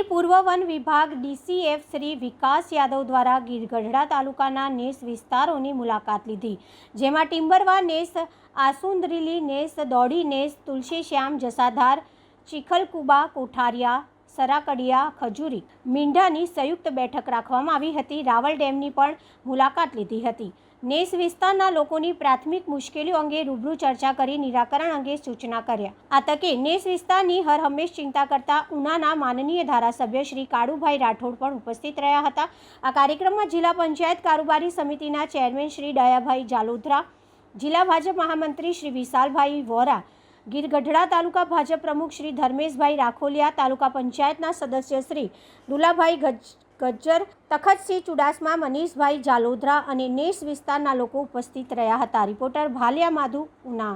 પૂર્વ વન વિભાગ DCF શ્રી વિકાસ યાદવ દ્વારા ગીર ગઢડા તાલુકાના નેસ વિસ્તારોની મુલાકાત લીધી, જેમાં ટિમ્બરવા નેસ, આસુંદરીલી નેસ, દોડી નેસ, તુલસીશ્યામ, જસાધાર, ચીખલકુબા, કોઠારિયા, સરાકડિયા, ખજૂરી, મીંઢાની સંયુક્ત બેઠક રાખવામાં આવી હતી। રાવલ ડેમની પણ મુલાકાત લીધી હતી। નેસ વિસ્તારના લોકોની પ્રાથમિક મુશ્કેલીઓ અંગે રૂબરૂ ચર્ચા કરી નિરાકરણ અંગે સૂચના કર્યા। આ તકે નેસ વિસ્તારની હર હંમેશ ચિંતા કરતા ઉનાના માનનીય ધારાસભ્ય શ્રી કાળુભાઈ રાઠોડ પણ ઉપસ્થિત રહ્યા હતા। આ કાર્યક્રમમાં જિલ્લા પંચાયત કારોબારી સમિતિના ચેરમેન શ્રી ડાયાભાઈ જાલોધરા, જિલ્લા ભાજપ મહામંત્રી શ્રી વિશાલભાઈ વોરા, ગીર ગઢડા તાલુકા ભાજપ પ્રમુખ શ્રી ધર્મેશભાઈ રાખોલિયા, તાલુકા પંચાયતના સદસ્ય શ્રી દુલાભાઈ ગજ્જર, તખતસિંહ ચુડાસમા, મનીષભાઈ જાલોધરા અને નેસ વિસ્તારના લોકો ઉપસ્થિત રહ્યા હતા। રિપોર્ટર ભાલિયા માધુ, ઉના।